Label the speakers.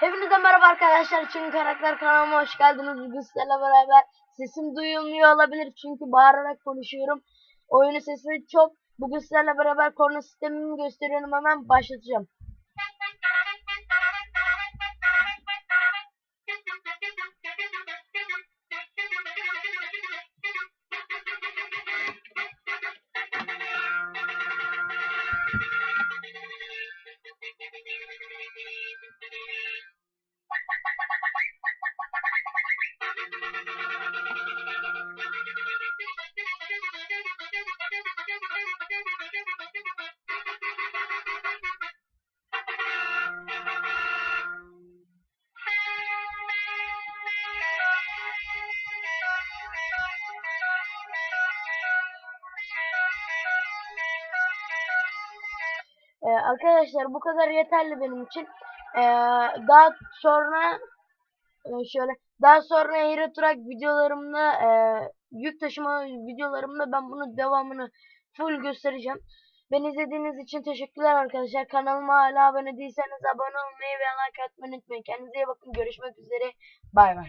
Speaker 1: Hepinize merhaba arkadaşlar. Için karakter kanalıma hoş geldiniz. Bugün sizlerle beraber sesim duyulmuyor olabilir çünkü bağırarak konuşuyorum. Oyunun sesi çok. Bugün sizlerle beraber korna sistemimi gösteriyorum. Hemen başlatacağım. Arkadaşlar bu kadar yeterli benim için. Daha sonra daha sonra Euro Truck videolarımda yük taşıma videolarımda ben bunun devamını full göstereceğim. Beni izlediğiniz için teşekkürler arkadaşlar. Kanalıma hala abone değilseniz abone olmayı ve like atmayı unutmayın. Kendinize iyi bakın. Görüşmek üzere. Bay bay.